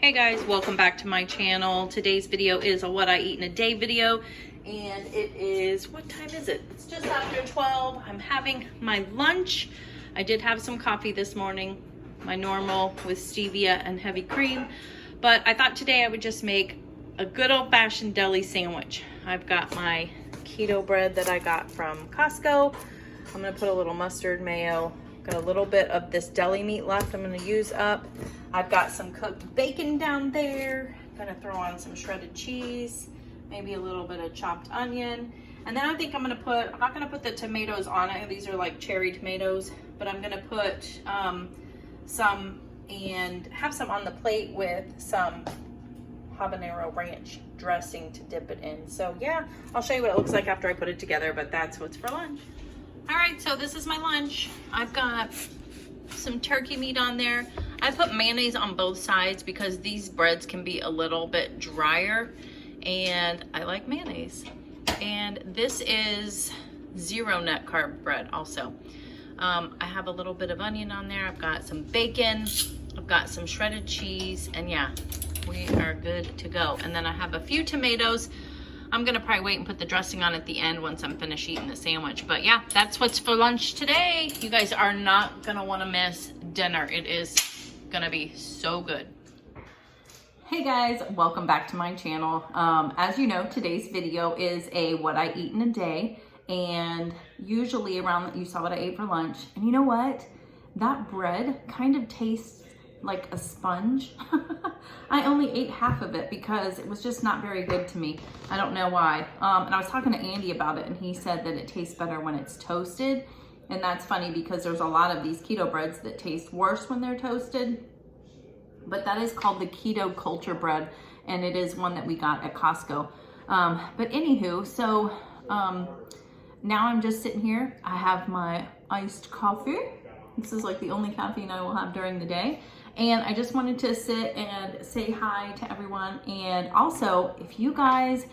Hey guys, welcome back to my channel. Today's video is a what I eat in a day video, and it is, what time is it? It's just after 12. I'm having my lunch. I did have some coffee this morning, my normal with stevia and heavy cream, but I thought today I would just make a good old-fashioned deli sandwich. I've got my keto bread that I got from Costco. I'm gonna put a little mustard mayo. Got a little bit of this deli meat left I'm gonna use up. I've got some cooked bacon down there. I'm gonna throw on some shredded cheese, maybe a little bit of chopped onion. And then I think I'm not gonna put the tomatoes on it. These are like cherry tomatoes, but I'm gonna put some and have some on the plate with some habanero ranch dressing to dip it in. So yeah, I'll show you what it looks like after I put it together, but that's what's for lunch. All right, so this is my lunch. I've got some turkey meat on there. I put mayonnaise on both sides because these breads can be a little bit drier and I like mayonnaise. And this is 0 net carb bread also. I have a little bit of onion on there. I've got some bacon. I've got some shredded cheese, and yeah, we are good to go. And then I have a few tomatoes. I'm gonna probably wait and put the dressing on at the end once I'm finished eating the sandwich. But yeah, that's what's for lunch today. You guys are not gonna wanna miss dinner. It is gonna be so good. Hey guys, welcome back to my channel. As you know, today's video is a what I eat in a day. And usually around, you saw what I ate for lunch. And you know what? That bread kind of tastes like a sponge. I only ate half of it because it was just not very good to me. I don't know why. And I was talking to Andy about it, and he said that it tastes better when it's toasted. And that's funny because there's a lot of these keto breads that taste worse when they're toasted. But that is called the Keto Culture bread, and it is one that we got at Costco. But anywho, so now I'm just sitting here. I have my iced coffee. This is like the only caffeine I will have during the day. And I just wanted to sit and say hi to everyone. And also, if you guys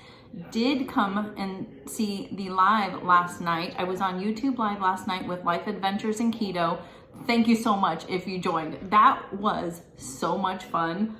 did come and see the live last night, I was on YouTube live last night with Life Adventures in Keto. Thank you so much if you joined. That was so much fun.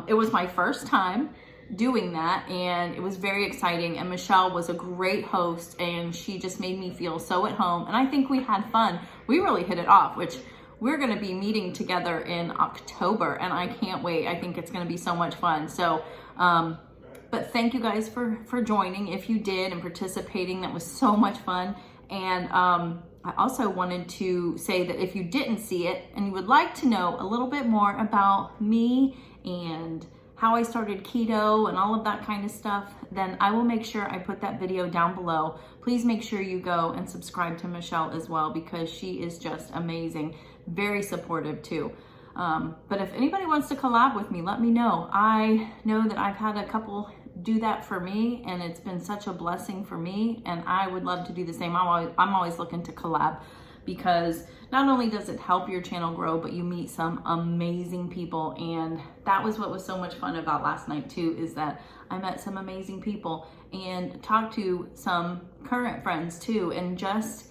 It was my first time doing that, and it was very exciting. And Michelle was a great host, and she just made me feel so at home. And I think we had fun. We really hit it off, which we're going to be meeting together in October, and I can't wait. I think it's going to be so much fun. So, but thank you guys for joining. If you did and participating, that was so much fun. And I also wanted to say that if you didn't see it and you would like to know a little bit more about me and how I started keto and all of that kind of stuff, then I will make sure I put that video down below. Please make sure you go and subscribe to Michelle as well, because she is just amazing, very supportive too. But if anybody wants to collab with me, let me know. I know that I've had a couple do that for me, and it's been such a blessing for me, and I would love to do the same. I'm always looking to collab, because not only does it help your channel grow, but you meet some amazing people. And that was what was so much fun about last night too, is that I met some amazing people and talked to some current friends too, and just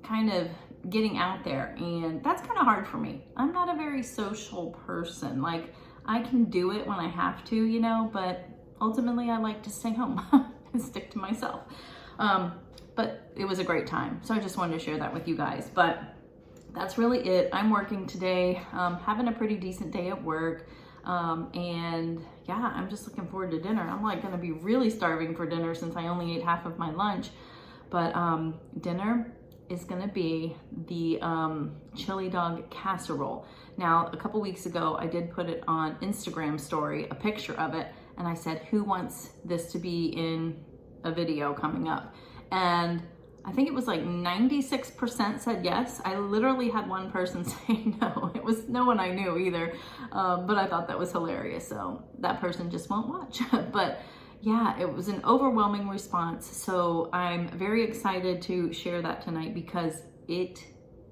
kind of getting out there. And that's kind of hard for me. I'm not a very social person. Like, I can do it when I have to, you know, but ultimately I like to stay home and stick to myself. But it was a great time. So I just wanted to share that with you guys. But that's really it. I'm working today, having a pretty decent day at work. And yeah, I'm just looking forward to dinner. I'm like gonna be really starving for dinner since I only ate half of my lunch. But dinner is gonna be the chili dog casserole. Now, a couple weeks ago, I did put it on Instagram story, a picture of it. And I said, who wants this to be in a video coming up? And I think it was like 96% said yes. I literally had one person say no. It was no one I knew either, but I thought that was hilarious. So that person just won't watch. But yeah, it was an overwhelming response. So I'm very excited to share that tonight because it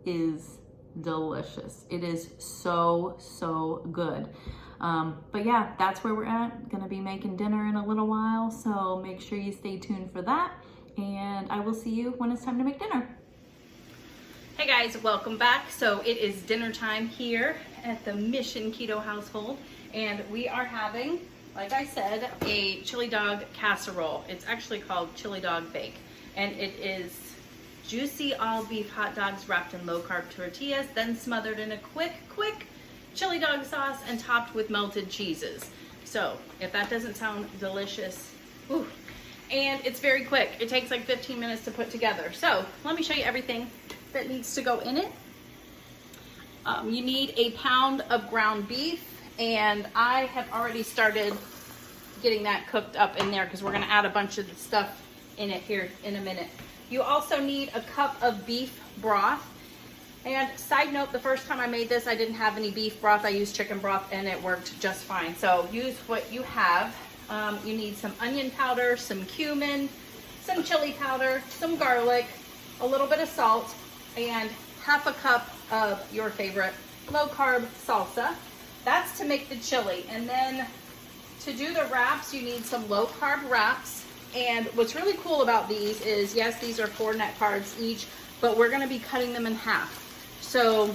is delicious. It is so, so good. But yeah, that's where we're at. Gonna be making dinner in a little while. So make sure you stay tuned for that. And I will see you when it's time to make dinner. Hey guys, welcome back. So it is dinner time here at the Mission Keto household. And we are having, like I said, a chili dog casserole. It's actually called chili dog bake. And it is juicy all beef hot dogs wrapped in low carb tortillas, then smothered in a quick chili dog sauce and topped with melted cheeses. So if that doesn't sound delicious, ooh. And it's very quick. It takes like 15 minutes to put together. So let me show you everything that needs to go in it. You need a pound of ground beef, and I have already started getting that cooked up in there because we're gonna add a bunch of stuff in it here in a minute. You also need a cup of beef broth. And side note, the first time I made this, I didn't have any beef broth. I used chicken broth and it worked just fine. So use what you have. You need some onion powder, some cumin, some chili powder, some garlic, a little bit of salt, and half a cup of your favorite low carb salsa. That's to make the chili. And then to do the wraps, you need some low carb wraps. And what's really cool about these is, yes, these are 4 net carbs each, but we're gonna be cutting them in half. So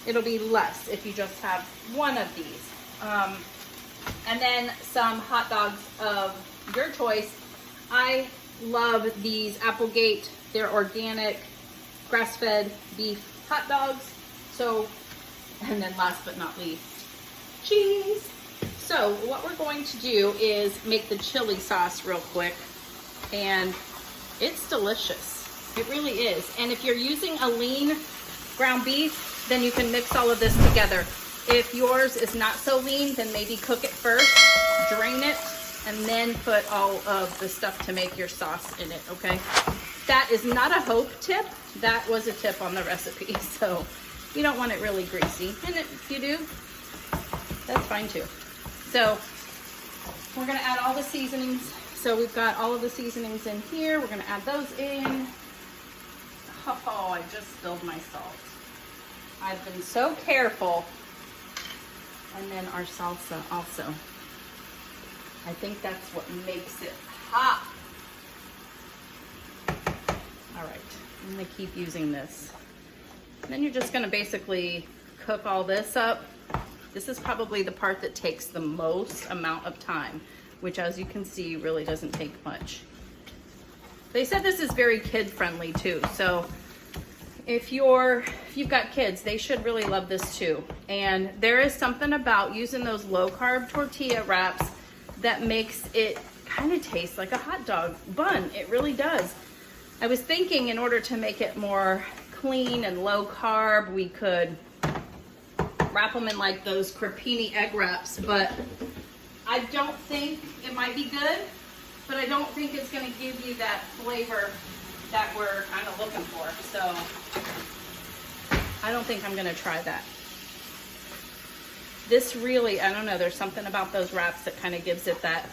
it'll be less if you just have one of these. And then some hot dogs of your choice. I love these Applegate. They're organic, grass-fed beef hot dogs. So, and then last but not least, cheese. So what we're going to do is make the chili sauce real quick, and it's delicious. It really is. And if you're using a lean ground beef, then you can mix all of this together. If yours is not so lean, then maybe cook it first, drain it, and then put all of the stuff to make your sauce in it, okay? That is not a hope tip. That was a tip on the recipe. So you don't want it really greasy. And if you do, that's fine too. So we're gonna add all the seasonings. So we've got all of the seasonings in here. We're gonna add those in. Oh, I just spilled my salt. I've been so careful. And then our salsa also. I think that's what makes it hot. All right, I'm gonna keep using this. And then you're just gonna basically cook all this up. This is probably the part that takes the most amount of time, which, as you can see, really doesn't take much. They said this is very kid friendly too. So if you've got kids, they should really love this too. And there is something about using those low carb tortilla wraps that makes it kind of taste like a hot dog bun. It really does. I was thinking, in order to make it more clean and low carb, we could wrap them in like those crepini egg wraps, but I don't think it might be good, but I don't think it's going to give you that flavor that we're kind of looking for. So I don't think I'm going to try that. This really, I don't know, there's something about those wraps that kind of gives it that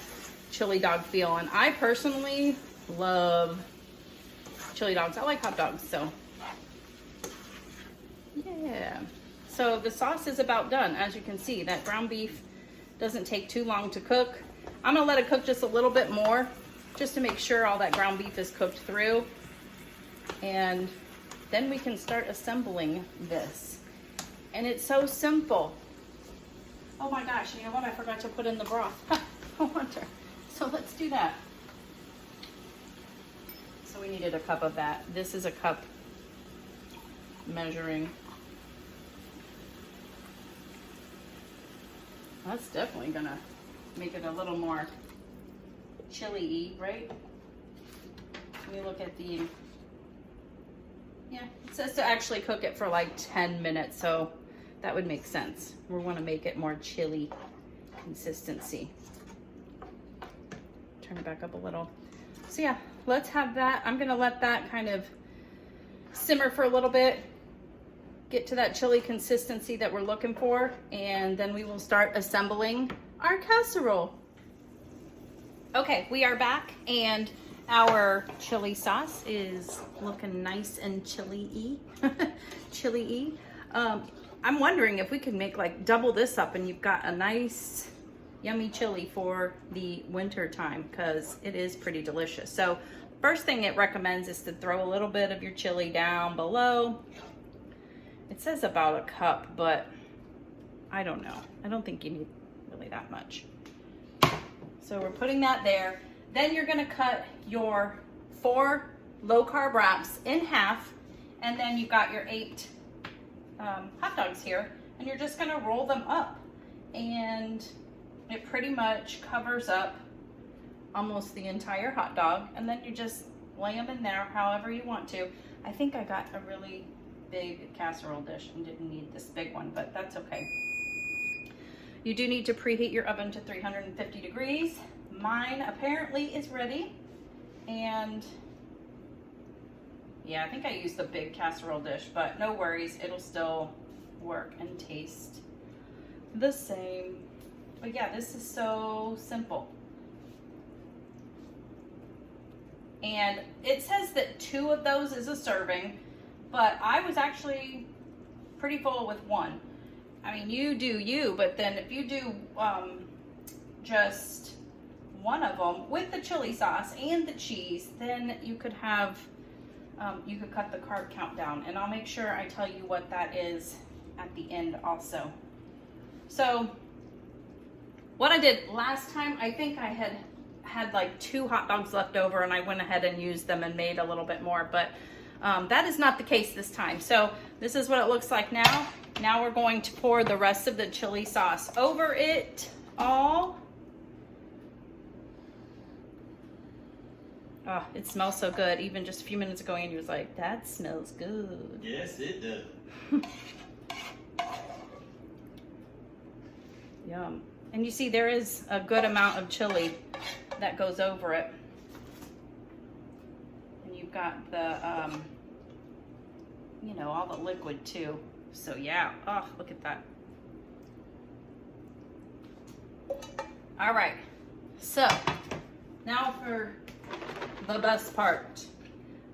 chili dog feel. And I personally love chili dogs. I like hot dogs, so yeah. So the sauce is about done. As you can see, that ground beef doesn't take too long to cook. I'm gonna let it cook just a little bit more, just to make sure all that ground beef is cooked through. And then we can start assembling this. And it's so simple. Oh my gosh, you know what? I forgot to put in the broth. I wonder. So let's do that. So we needed a cup of that. This is a cup measuring. That's definitely gonna make it a little more chili-y, right? Let me look at the, yeah, it says to actually cook it for like 10 minutes, so that would make sense. We want to make it more chili consistency. Turn it back up a little. So yeah, let's have that. I'm gonna let that kind of simmer for a little bit, get to that chili consistency that we're looking for, and then we will start assembling our casserole. Okay, we are back, and our chili sauce is looking nice and chili-y. Chili-y. I'm wondering if we could make like double this up and you've got a nice yummy chili for the winter time, because it is pretty delicious. So first thing it recommends is to throw a little bit of your chili down below. It says about a cup, but I don't know. I don't think you need really that much. So we're putting that there. Then you're gonna cut your 4 low carb wraps in half, and then you've got your 8 hot dogs here, and you're just gonna roll them up. And it pretty much covers up almost the entire hot dog, and then you just lay them in there however you want to. I think I got a really big casserole dish and didn't need this big one, but that's okay. You do need to preheat your oven to 350 degrees. Mine apparently is ready, and yeah, I think I used the big casserole dish, but no worries, it'll still work and taste the same. But yeah, this is so simple. And it says that 2 of those is a serving, but I was actually pretty full with 1. I mean, you do you, but then if you do just 1 of them with the chili sauce and the cheese, then you could have, you could cut the carb count down. And I'll make sure I tell you what that is at the end also. So what I did last time, I think I had like 2 hot dogs left over, and I went ahead and used them and made a little bit more, but that is not the case this time. So this is what it looks like now. Now we're going to pour the rest of the chili sauce over it all. Oh, it smells so good. Even just a few minutes ago, Andy was like, that smells good. Yes, it does. Yum. And you see there is a good amount of chili that goes over it. And you've got the, you know, all the liquid too. So yeah, oh, look at that. All right, so now for the best part.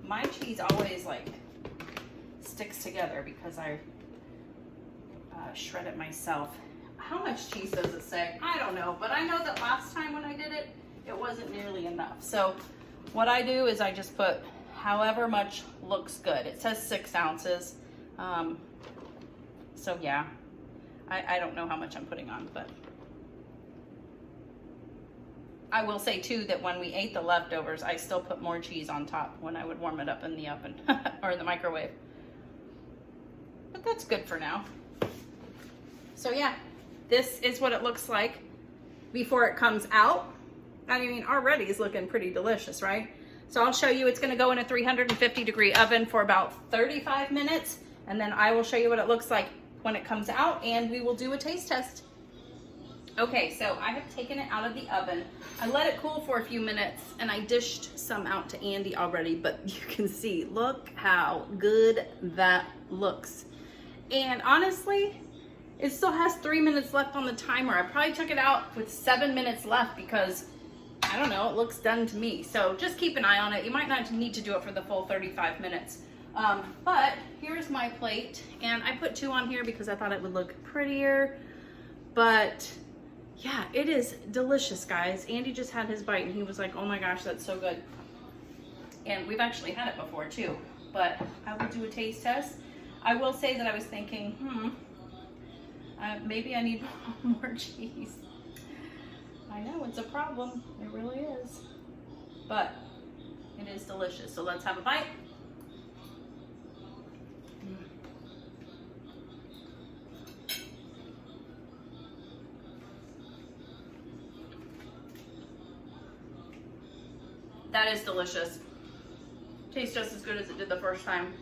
My cheese always like sticks together because I shred it myself. How much cheese does it say? I don't know, but I know that last time when I did it, it wasn't nearly enough. So what I do is I just put however much looks good. It says 6 ounces. So yeah, I don't know how much I'm putting on, but I will say too that when we ate the leftovers, I still put more cheese on top when I would warm it up in the oven or in the microwave. But that's good for now. So yeah, this is what it looks like before it comes out. I mean, already it's looking pretty delicious, right? So I'll show you, it's gonna go in a 350 degree oven for about 35 minutes, and then I will show you what it looks like when it comes out, and we will do a taste test. Okay, so I have taken it out of the oven. I let it cool for a few minutes, and I dished some out to Andy already, but you can see, look how good that looks. And honestly, it still has 3 minutes left on the timer. I probably took it out with 7 minutes left because, I don't know, it looks done to me. So just keep an eye on it. You might not need to do it for the full 35 minutes. But here's my plate, and I put 2 on here because I thought it would look prettier. But yeah, it is delicious, guys. Andy just had his bite and he was like, oh my gosh, that's so good. And we've actually had it before too, but I will do a taste test. I will say that I was thinking, maybe I need more cheese. I know, it's a problem. It really is. But it is delicious. So let's have a bite. That is delicious. Tastes just as good as it did the first time.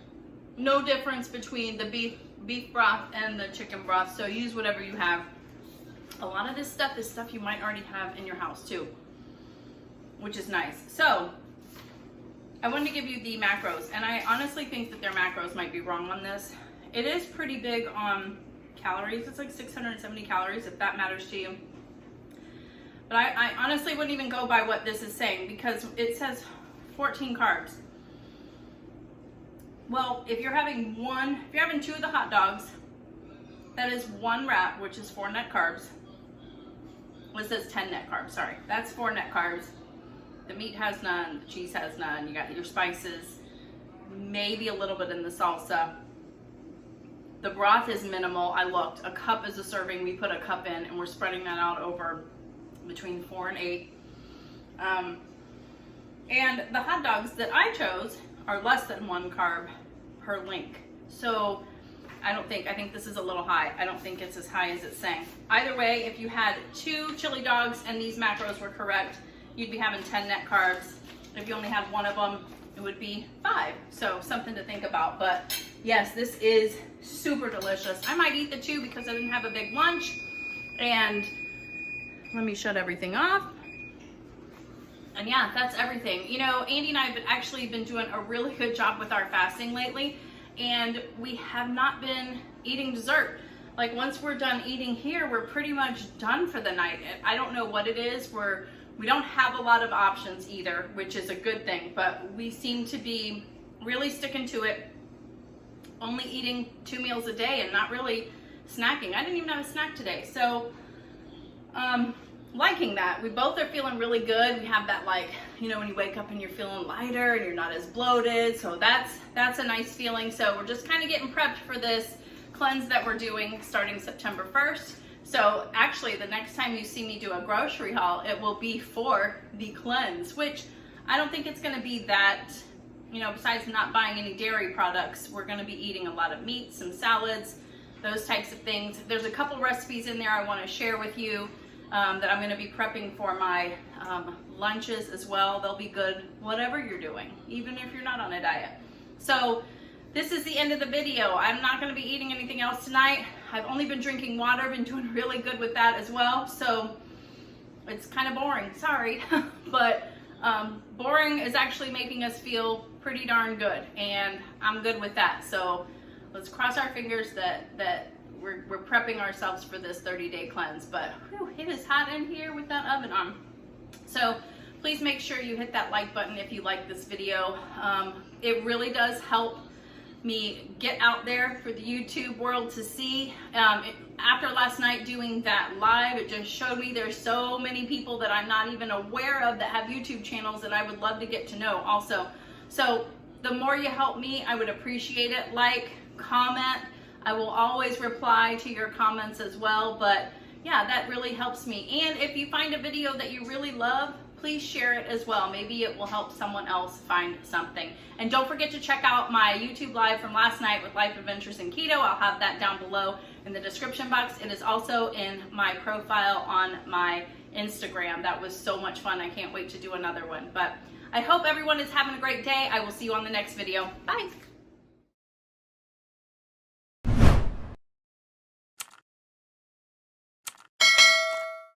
No difference between the beef broth and the chicken broth, so use whatever you have. A lot of this stuff is stuff you might already have in your house too, which is nice. So I wanted to give you the macros, and I honestly think that their macros might be wrong on this. It is pretty big on calories. It's like 670 calories, if that matters to you. But I honestly wouldn't even go by what this is saying because it says 14 carbs. Well, if you're having 2 of the hot dogs, that is 1 wrap, which is 4 net carbs. Well, it says 10 net carbs, sorry. That's 4 net carbs. The meat has none, the cheese has none. You got your spices, maybe a little bit in the salsa. The broth is minimal. I looked. A cup is a serving. We put a cup in, and we're spreading that out over between 4 and 8. And the hot dogs that I chose are less than 1 carb per link. So I think this is a little high. I don't think it's as high as it's saying. Either way, if you had 2 chili dogs and these macros were correct, you'd be having 10 net carbs. If you only had 1 of them, it would be 5. So something to think about. But yes, this is super delicious. I might eat the 2 because I didn't have a big lunch. And let me shut everything off. And yeah, that's everything. You know, Andy and I have actually been doing a really good job with our fasting lately, and we have not been eating dessert. Like once we're done eating here, we're pretty much done for the night. I don't know what it is. We don't have a lot of options either, which is a good thing, but we seem to be really sticking to it, only eating 2 meals a day and not really snacking. I didn't even have a snack today. So, liking that. We both are feeling really good. We have that, like, you know, when you wake up and you're feeling lighter and you're not as bloated. So that's a nice feeling. So we're just kind of getting prepped for this cleanse that we're doing starting September 1st. So actually the next time you see me do a grocery haul, it will be for the cleanse, which I don't think it's going to be that, you know, besides not buying any dairy products, we're going to be eating a lot of meat, some salads, those types of things. There's a couple recipes in there I want to share with you. That I'm going to be prepping for my lunches as well. They'll be good whatever you're doing, even if you're not on a diet. So this is the end of the video. I'm not going to be eating anything else tonight. I've only been drinking water, been doing really good with that as well. So it's kind of boring, sorry. But boring is actually making us feel pretty darn good, and I'm good with that. So let's cross our fingers that we're prepping ourselves for this 30-day cleanse. But whew, it is hot in here with that oven on. So please make sure you hit that like button if you like this video. It really does help me get out there for the YouTube world to see. After last night doing that live, it just showed me there's so many people that I'm not even aware of that have YouTube channels that I would love to get to know also. So the more you help me, I would appreciate it. Like, comment. I will always reply to your comments as well, but yeah, that really helps me. And if you find a video that you really love, please share it as well. Maybe it will help someone else find something. And don't forget to check out my YouTube live from last night with Life Adventures in Keto. I'll have that down below in the description box. It is also in my profile on my Instagram. That was so much fun. I can't wait to do another one. But I hope everyone is having a great day. I will see you on the next video. Bye.